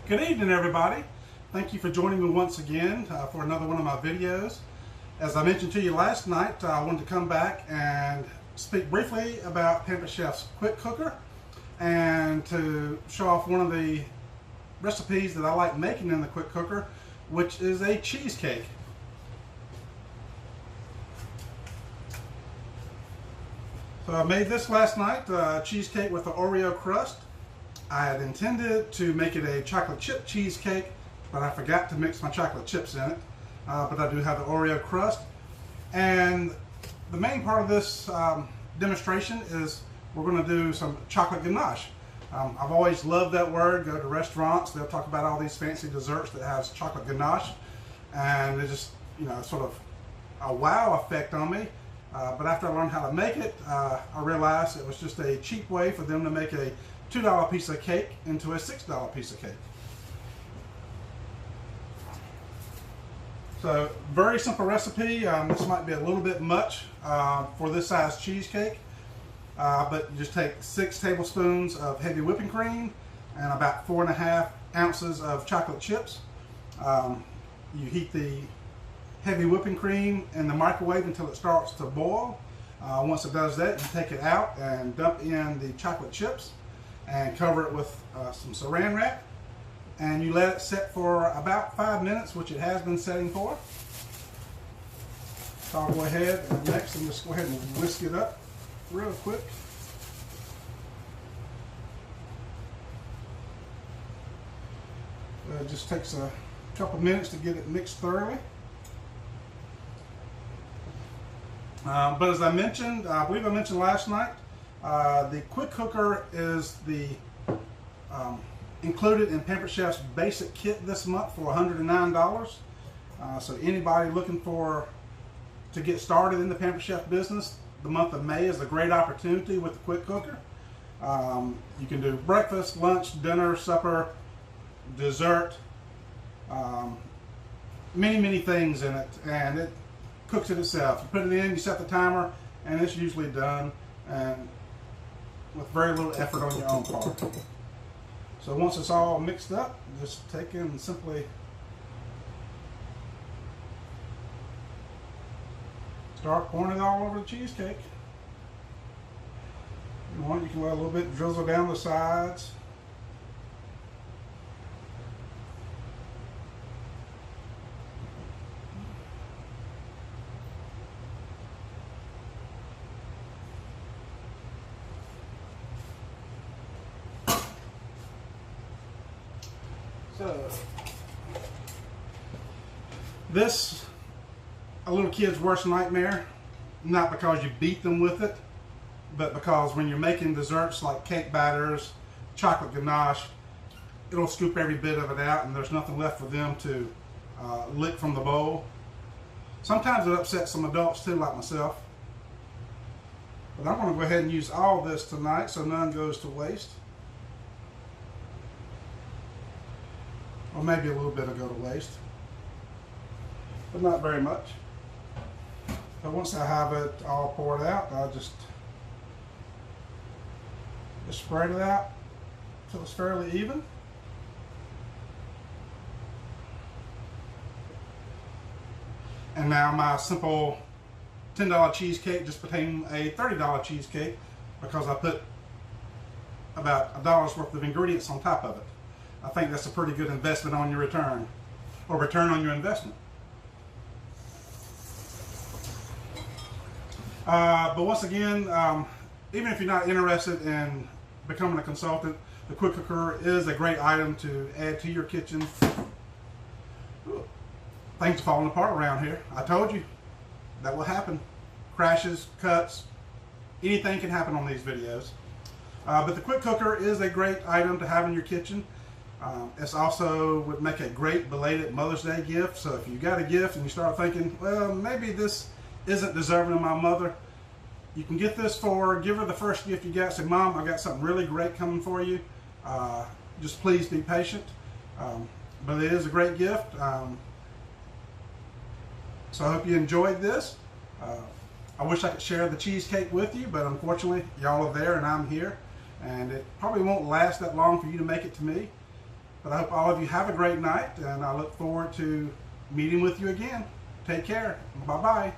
Good evening, everybody. Thank you for joining me once again for another one of my videos. As I mentioned to you last night, I wanted to come back and speak briefly about Pampered Chef's quick cooker and to show off one of the recipes that I like making in the quick cooker, which is a cheesecake. So I made this last night, cheesecake with an Oreo crust. I had intended to make it a chocolate chip cheesecake, but I forgot to mix my chocolate chips in it. But I do have the Oreo crust. And the main part of this demonstration is we're going to do some chocolate ganache. I've always loved that word. Go to restaurants, they'll talk about all these fancy desserts that has chocolate ganache. And it just, sort of a wow effect on me. But after I learned how to make it, I realized it was just a cheap way for them to make a $2 piece of cake into a $6 piece of cake. So very simple recipe. This might be a little bit much for this size cheesecake, but you just take 6 tablespoons of heavy whipping cream and about 4.5 ounces of chocolate chips. You heat the heavy whipping cream in the microwave until it starts to boil. Once it does that, you take it out and dump in the chocolate chips and cover it with some saran wrap, and you let it set for about 5 minutes, which it has been setting for. So I'll go ahead and next and just go ahead and whisk it up real quick. It just takes a couple minutes to get it mixed thoroughly. But as I mentioned, I believe I mentioned last night, the quick cooker is included in Pampered Chef's basic kit this month for $109. So anybody looking to get started in the Pampered Chef business, the month of May is a great opportunity with the quick cooker. You can do breakfast, lunch, dinner, supper, dessert, many things in it, and it cooks it itself. You put it in, you set the timer, and it's usually done, and with very little effort on your own part. So once it's all mixed up, just take it and simply start pouring it all over the cheesecake. If you want, you can let a little bit drizzle down the sides. So, this, a little kid's worst nightmare, not because you beat them with it, but because when you're making desserts like cake batters, chocolate ganache, it'll scoop every bit of it out and there's nothing left for them to lick from the bowl. Sometimes it upsets some adults too, like myself. But I'm going to go ahead and use all this tonight so none goes to waste. Or maybe a little bit will go to waste, but not very much. So once I have it all poured out, I'll just spread it out until it's fairly even. And now my simple $10 cheesecake just became a $30 cheesecake because I put about $1 worth of ingredients on top of it. I think that's a pretty good investment on your return, or return on your investment. But once again, even if you're not interested in becoming a consultant, the quick cooker is a great item to add to your kitchen. Ooh, things are falling apart around here. I told you that will happen. Crashes, cuts, anything can happen on these videos. But the quick cooker is a great item to have in your kitchen. It's also would make a great belated Mother's Day gift. So if you got a gift and you start thinking, well, maybe this isn't deserving of my mother, you can get this give her the first gift you got. Say, Mom, I got something really great coming for you. Just please be patient. But it is a great gift. So I hope you enjoyed this. I wish I could share the cheesecake with you, but unfortunately, y'all are there and I'm here. And it probably won't last that long for you to make it to me. But I hope all of you have a great night, and I look forward to meeting with you again. Take care. Bye-bye.